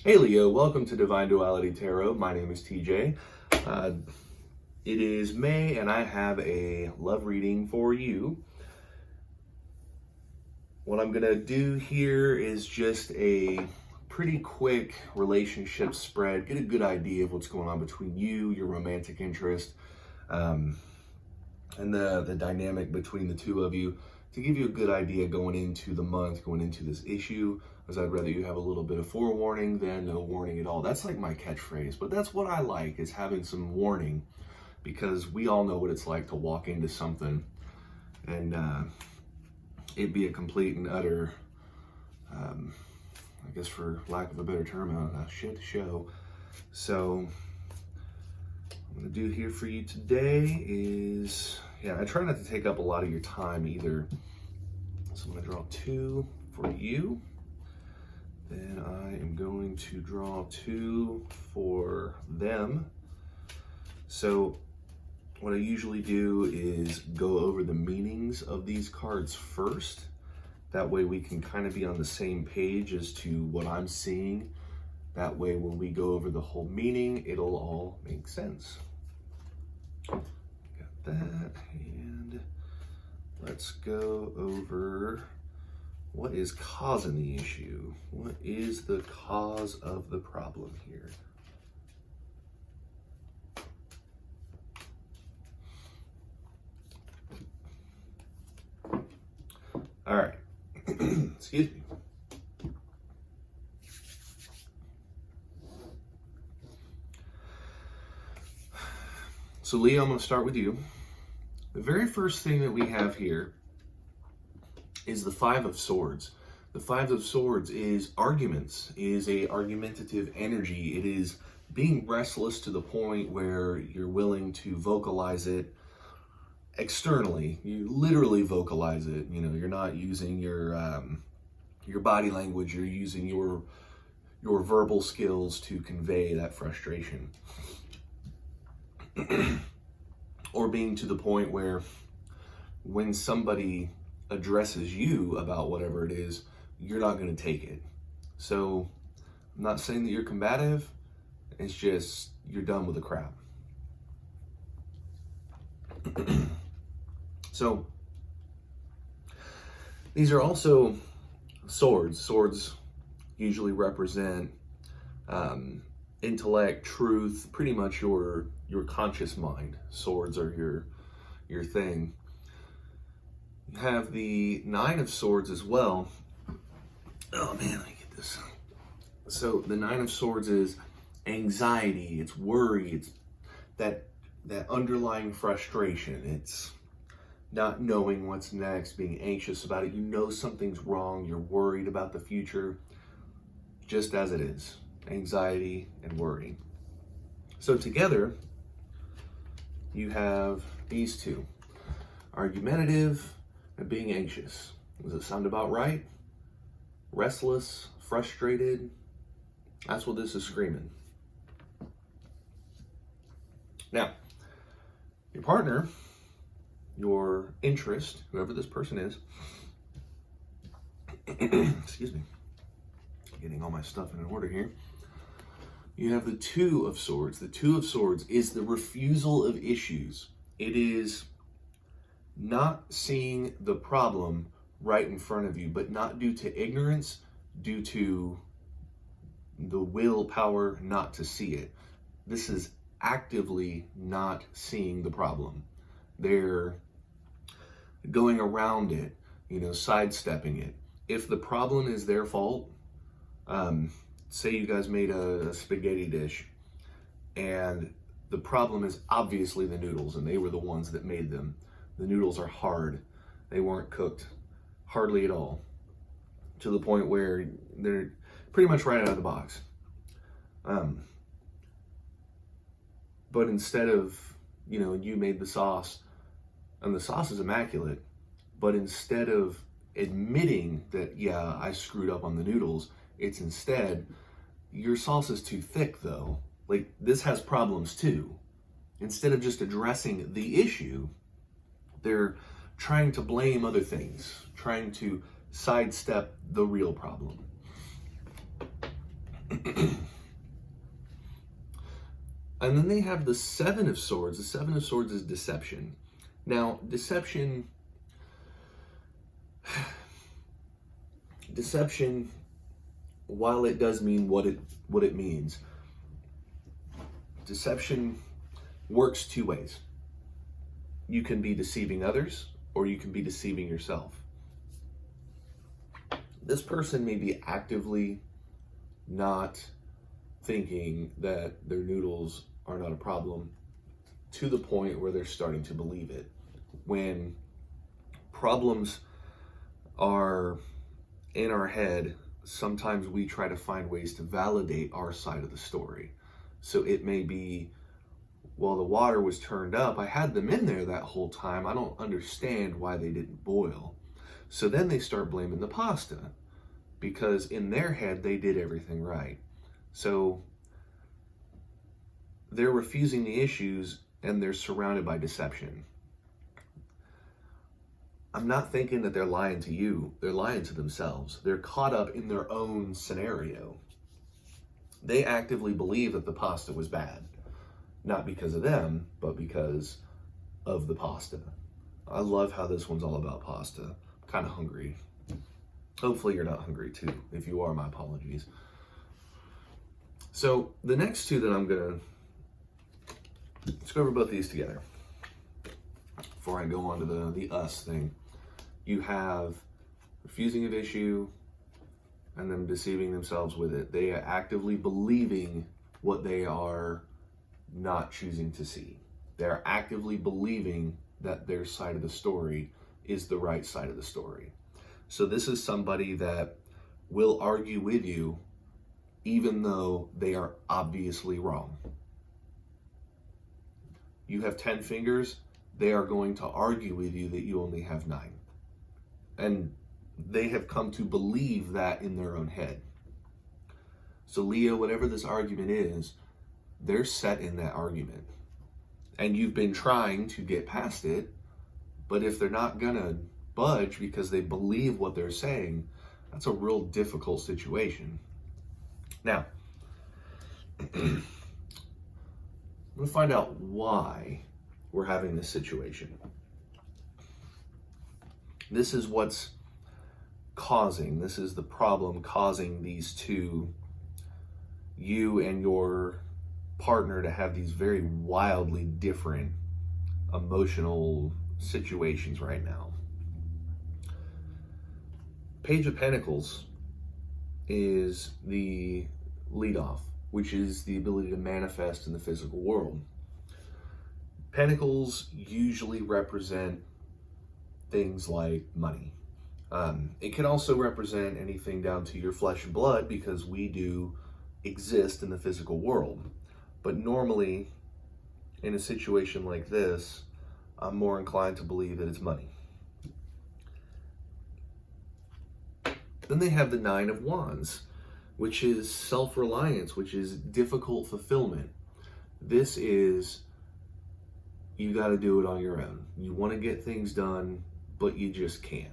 Hey Leo, welcome to Divine Duality Tarot. My name is TJ. It is May and I have a love reading for you. What I'm going to do here is just a pretty quick relationship spread, get a good idea of what's going on between you, your romantic interest, and the dynamic between the two of you, to give you a good idea going into the month, going into this issue, because I'd rather you have a little bit of forewarning than no warning at all. That's like my catchphrase, but that's what I like, is having some warning, because we all know what it's like to walk into something and it be a complete and utter, I guess for lack of a better term, a shit show. So what I'm gonna do here for you today is, I try not to take up a lot of your time either. So I'm gonna draw two for you. Then I am going to draw two for them. So what I usually do is go over the meanings of these cards first. That way we can kind of be on the same page as to what I'm seeing. That way when we go over the whole meaning, it'll all make sense. Got that, and let's go over what is causing the issue. What is the cause of the problem here? All right, excuse me. So Leo, I'm gonna start with you. The very first thing that we have here is the Five of Swords. The Five of Swords is arguments, is a argumentative energy. It is being restless to the point where you're willing to vocalize it externally. You literally vocalize it. You know, you're not using your body language. You're using your verbal skills to convey that frustration. Or being to the point where when somebody addresses you about whatever it is, you're not going to take it. So I'm not saying that you're combative. It's just you're done with the crap. So these are also swords. Swords usually represent intellect, truth, pretty much your conscious mind. Swords are your thing. You have the Nine of Swords as well. Oh man, let me get this. So the Nine of Swords is anxiety, it's worry, it's that underlying frustration. It's not knowing what's next, being anxious about it. You know something's wrong, you're worried about the future, just as it is. Anxiety and worry. So together, you have these two. Argumentative and being anxious. Does it sound about right? Restless, frustrated. That's what this is screaming. Now, your partner, your interest, whoever this person is, excuse me, getting all my stuff in order here. You have the Two of Swords. The Two of Swords is the refusal of issues. It is not seeing the problem right in front of you, but not due to ignorance, due to the willpower not to see it. This is actively not seeing the problem. They're going around it, sidestepping it. If the problem is their fault, say you guys made a spaghetti dish and the problem is obviously the noodles and they were the ones that made them. The noodles are hard. They weren't cooked hardly at all, to the point where they're pretty much right out of the box. But instead of, you made the sauce and the sauce is immaculate, but instead of admitting that, yeah, I screwed up on the noodles, it's instead, your sauce is too thick though. Like, this has problems too. Instead of just addressing the issue, they're trying to blame other things, trying to sidestep the real problem. And then they have the Seven of Swords. The Seven of Swords is deception. Now, deception, while it does mean what it means, deception works two ways. You can be deceiving others, or you can be deceiving yourself. This person may be actively not thinking that their noodles are not a problem, to the point where they're starting to believe it. When problems are in our head, sometimes we try to find ways to validate our side of the story. So it may be, well, the water was turned up. I had them in there that whole time. I don't understand why they didn't boil. So then they start blaming the pasta, because in their head, they did everything right. So they're refusing the issues, and they're surrounded by deception. I'm not thinking that they're lying to you. They're lying to themselves. They're caught up in their own scenario. They actively believe that the pasta was bad. Not because of them, but because of the pasta. I love how this one's all about pasta. I'm kind of hungry. Hopefully you're not hungry too. If you are, my apologies. So the next two that I'm gonna, let's go over both these together before I go on to the us thing. You have refusing of issue and them deceiving themselves with it. They are actively believing what they are not choosing to see. They're actively believing that their side of the story is the right side of the story. So this is somebody that will argue with you even though they are obviously wrong. You have 10 fingers, they are going to argue with you that you only have 9. And they have come to believe that in their own head. So Leo, whatever this argument is, they're set in that argument. And you've been trying to get past it, but if they're not gonna budge because they believe what they're saying, that's a real difficult situation. Now, I'm gonna find out why we're having this situation. This is what's causing, this is the problem causing these two, you and your partner, to have these very wildly different emotional situations right now. Page of Pentacles is the leadoff, which is the ability to manifest in the physical world. Pentacles usually represent things like money. It can also represent anything down to your flesh and blood, because we do exist in the physical world. But normally, in a situation like this, I'm more inclined to believe that it's money. Then they have the Nine of Wands, which is self-reliance, which is difficult fulfillment. This is, you got to do it on your own. You want to get things done, but you just can't.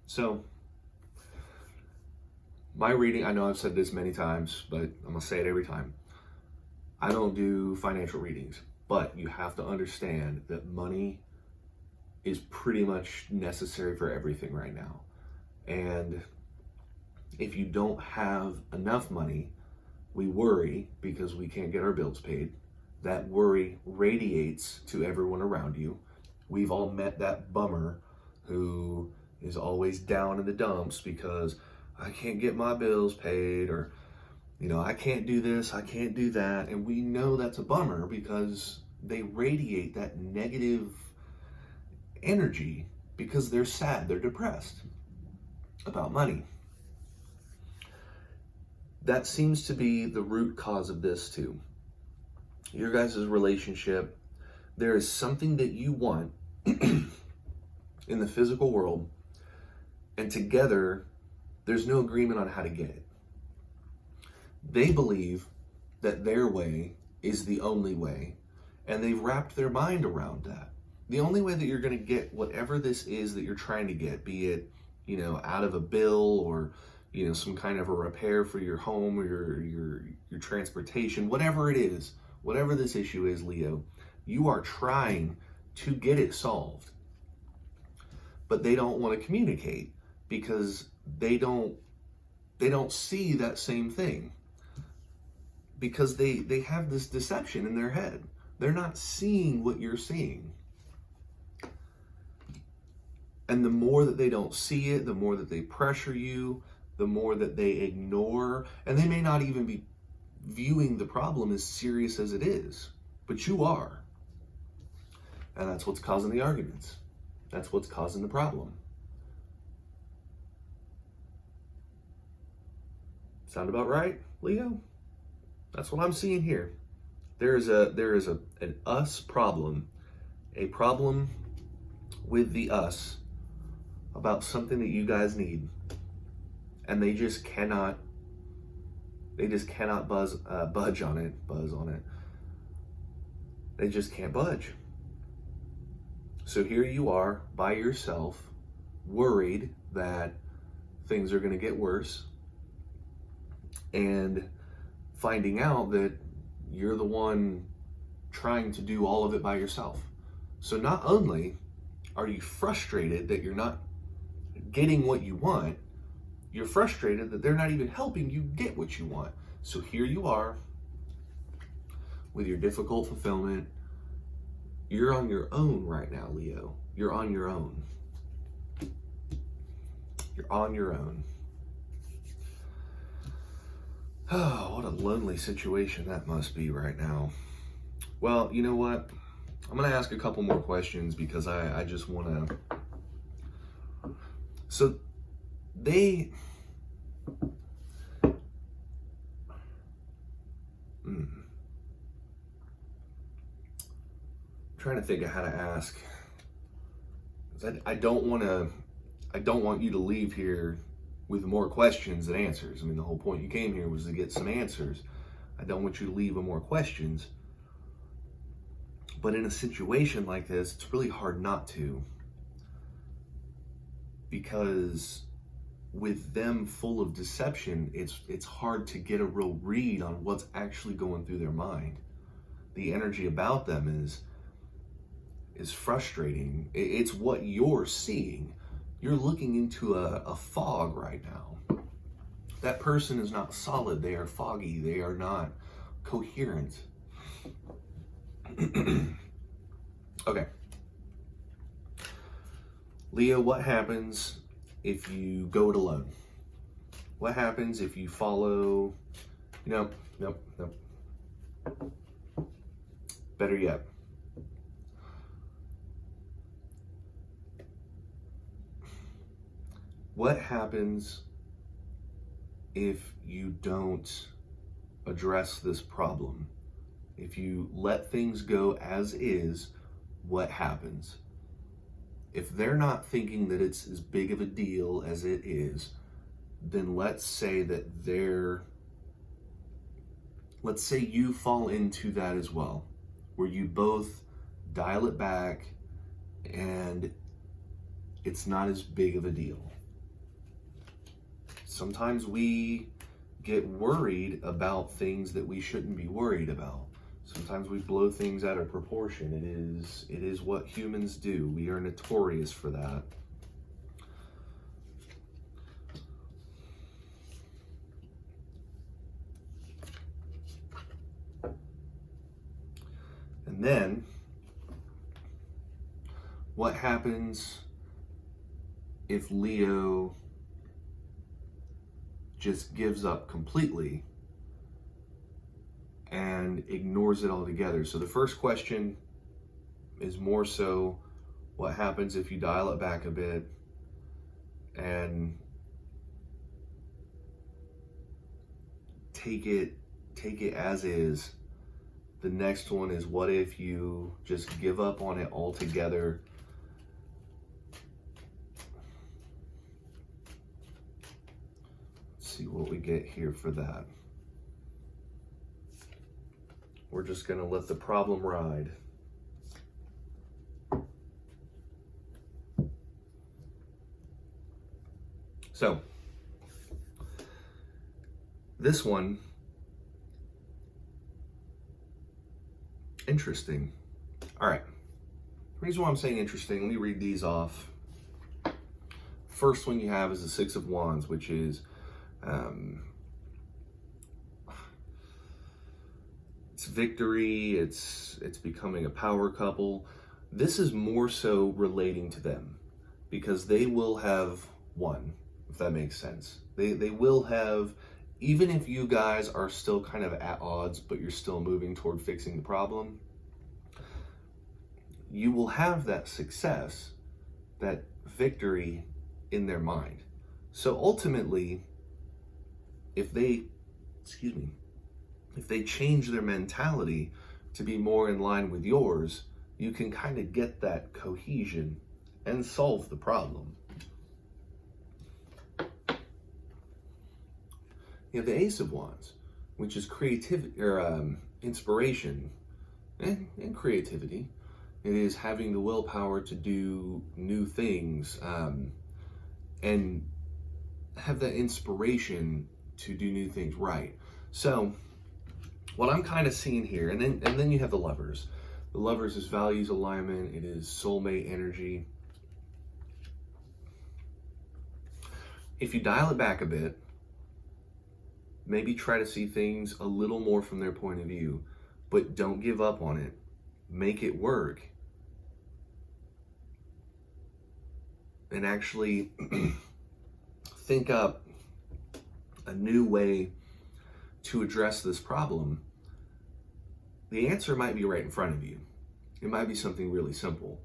So, my reading, I know I've said this many times, but I'm going to say it every time. I don't do financial readings, but you have to understand that money is pretty much necessary for everything right now. And if you don't have enough money, we worry because we can't get our bills paid. That worry radiates to everyone around you. We've all met that bummer who is always down in the dumps because I can't get my bills paid, or, you know, I can't do this, I can't do that. And we know that's a bummer because they radiate that negative energy because they're sad, they're depressed about money. That seems to be the root cause of this too. Your guys' relationship, there is something that you want in the physical world, and together there's no agreement on how to get it. They believe that their way is the only way, And they've wrapped their mind around that. The only way that you're going to get whatever this is that you're trying to get, be it, you know, out of a bill or, you know, some kind of a repair for your home or your transportation, whatever it is, whatever this issue is, Leo, you are trying to get it solved. But they don't want to communicate because they don't see that same thing. Because they have this deception in their head. They're not seeing what you're seeing. And the more that they don't see it, the more that they pressure you, the more that they ignore, and they may not even be viewing the problem as serious as it is, but you are. And that's what's causing the arguments. That's what's causing the problem. Sound about right, Leo? That's what I'm seeing here. There is an us problem, a problem with the us about something that you guys need, and they just cannot budge on it. They just can't budge. So here you are by yourself, worried that things are going to get worse, and finding out that you're the one trying to do all of it by yourself. So not only are you frustrated that you're not getting what you want, you're frustrated that they're not even helping you get what you want. So here you are with your difficult fulfillment. You're on your own right now, Leo. You're on your own. You're on your own. Oh, what a lonely situation that must be right now. Well, you know what? I'm going to ask a couple more questions because I just want to... So, they... Trying to think of how to ask. I don't want you to leave here with more questions than answers. I mean, the whole point you came here was to get some answers. I don't want you to leave with more questions. But in a situation like this, it's really hard not to. Because with them full of deception, it's hard to get a real read on what's actually going through their mind. The energy about them is frustrating. It's what you're seeing. You're looking into a fog right now. That person is not solid. They are foggy. They are not coherent. Okay. Leo, what happens if you go it alone? What happens if you follow... Nope. Better yet. What happens if you don't address this problem? If you let things go as is, what happens? If they're not thinking that it's as big of a deal as it is, then let's say you fall into that as well, where you both dial it back and it's not as big of a deal. Sometimes we get worried about things that we shouldn't be worried about. Sometimes we blow things out of proportion. It is what humans do. We are notorious for that. And then, what happens if Leo just gives up completely and ignores it altogether? So the first question is more so, what happens if you dial it back a bit and take it as is? The next one is, what if you just give up on it altogether? Let's see what we get here for that. we're just going to let the problem ride. So, this one, interesting. All right. The reason why I'm saying interesting, let me read these off. First one you have is the Six of Wands, which is it's victory, it's becoming a power couple. This is more so relating to them because they will have won, if that makes sense. They will have, even if you guys are still kind of at odds, but you're still moving toward fixing the problem, you will have that success, that victory in their mind. So ultimately, if they change their mentality to be more in line with yours, you can kind of get that cohesion and solve the problem. You have the Ace of Wands, which is creativity or inspiration and creativity. It is having the willpower to do new things and have that inspiration to do new things, right? So what I'm kind of seeing here, and then you have the Lovers. The Lovers is values alignment. It is soulmate energy. If you dial it back a bit, maybe try to see things a little more from their point of view, but don't give up on it. Make it work. And actually think up a new way to address this problem. The answer might be right in front of you. It might be something really simple.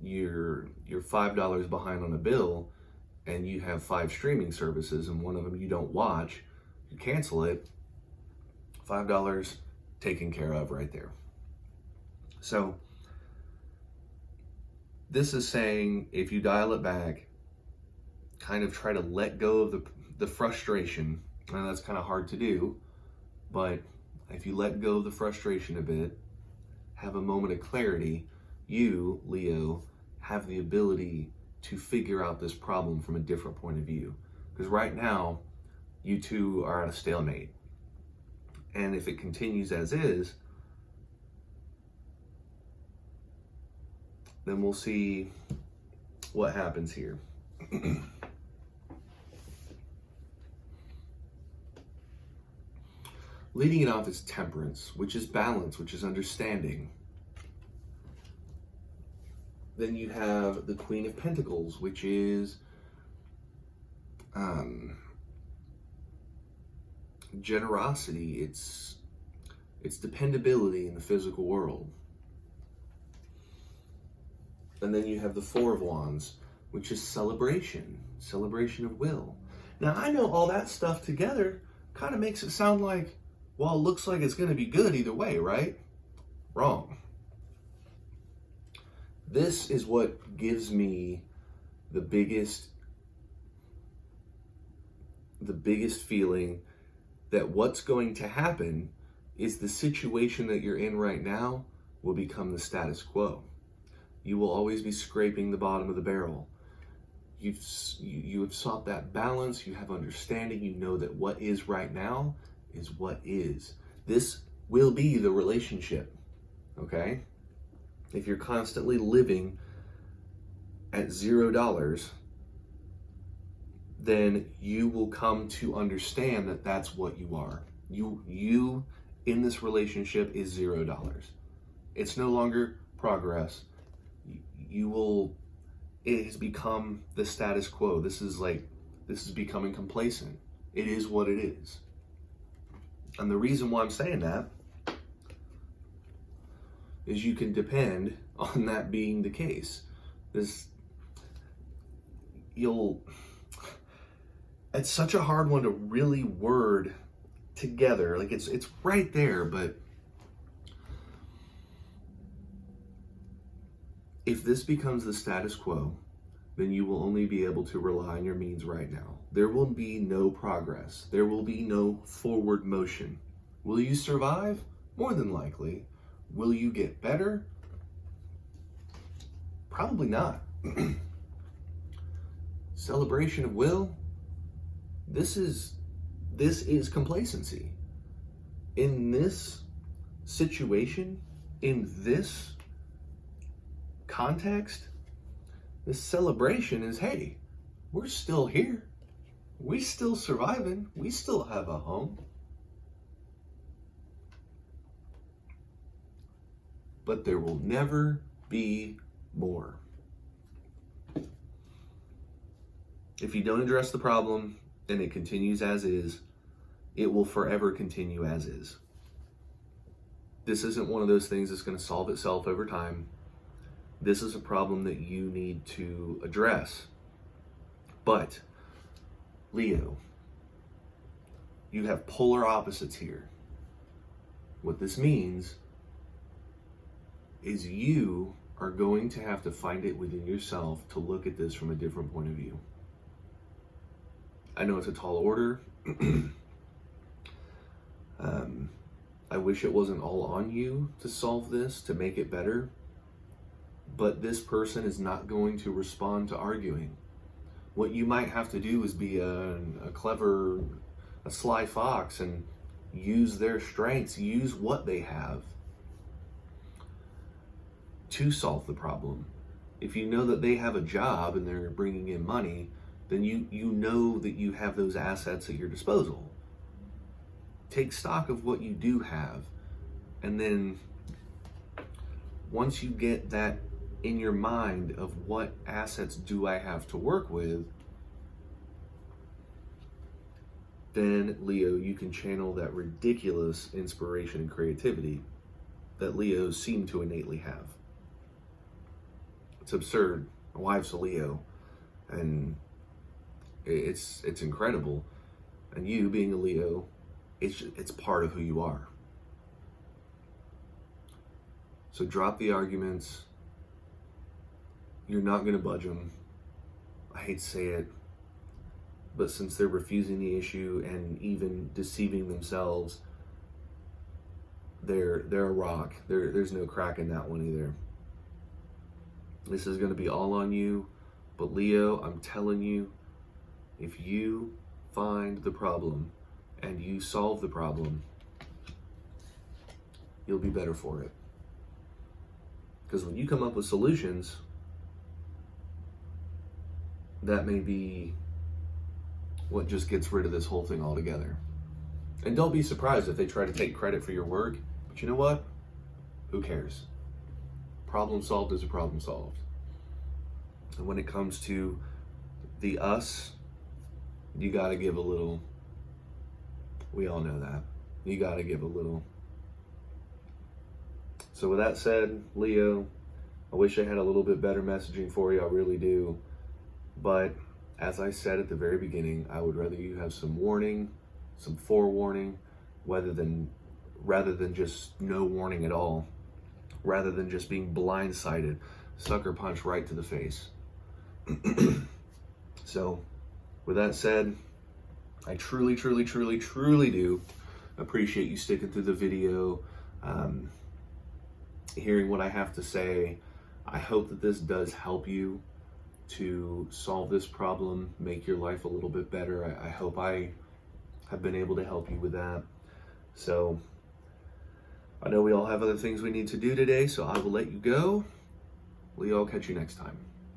You're $5 behind on a bill and you have 5 streaming services and one of them you don't watch. You cancel it, $5 taken care of right there. So this is saying, if you dial it back, kind of try to let go of the frustration. And that's kind of hard to do, but if you let go of the frustration a bit, have a moment of clarity, you, Leo, have the ability to figure out this problem from a different point of view. Because right now, you two are at a stalemate. And if it continues as is, then we'll see what happens here. Leading it off is Temperance, which is balance, which is understanding. Then you have the Queen of Pentacles, which is generosity. It's dependability in the physical world. And then you have the Four of Wands, which is celebration of will. Now, I know all that stuff together kind of makes it sound like, well, it looks like it's going to be good either way, right? Wrong. This is what gives me the biggest feeling that what's going to happen is the situation that you're in right now will become the status quo. You will always be scraping the bottom of the barrel. You have sought that balance, you have understanding, you know that what is right now is what is. This will be the relationship, okay? If you're constantly living at $0, then you will come to understand that that's what you are. You in this relationship is $0. It's no longer progress. It has become the status quo. This is becoming complacent. It is what it is. And the reason why I'm saying that is you can depend on that being the case. It's such a hard one to really word together. Like it's right there, but if this becomes the status quo, then you will only be able to rely on your means right now. There will be no progress. There will be no forward motion. Will you survive? more than likely. Will you get better? Probably not. Celebration of will, this is complacency. In this situation, in this context, this celebration is, hey, we're still here. We still surviving. We still have a home. But there will never be more. If you don't address the problem and it continues as is, it will forever continue as is. This isn't one of those things that's going to solve itself over time. This is a problem that you need to address. But, Leo, you have polar opposites here. What this means is you are going to have to find it within yourself to look at this from a different point of view. I know it's a tall order. I wish it wasn't all on you to solve this, to make it better. But this person is not going to respond to arguing. What you might have to do is be a sly fox and use their strengths, use what they have to solve the problem. If you know that they have a job and they're bringing in money, then you know that you have those assets at your disposal. Take stock of what you do have, and then once you get that in your mind of what assets do I have to work with, then, Leo, you can channel that ridiculous inspiration and creativity that Leos seem to innately have. It's absurd. My wife's a Leo, and it's incredible. And you being a Leo, it's part of who you are. So drop the arguments. You're not going to budge them. I hate to say it, but since they're refusing the issue and even deceiving themselves, they're a rock. There's no crack in that one either. This is going to be all on you. But Leo, I'm telling you, if you find the problem and you solve the problem, you'll be better for it. Because when you come up with solutions, that may be what just gets rid of this whole thing altogether. And don't be surprised if they try to take credit for your work. But you know what? Who cares? Problem solved is a problem solved. And when it comes to the us, you got to give a little. We all know that. You got to give a little. So with that said, Leo, I wish I had a little bit better messaging for you. I really do. But as I said at the very beginning, I would rather you have some warning, some forewarning, rather than just no warning at all, rather than just being blindsided, sucker punch right to the face. So with that said, I truly, truly, truly, truly do appreciate you sticking through the video, hearing what I have to say. I hope that this does help you to solve this problem, make your life a little bit better. I hope I have been able to help you with that. So I know we all have other things we need to do today, so I will let you go. Leo, I'll catch you next time.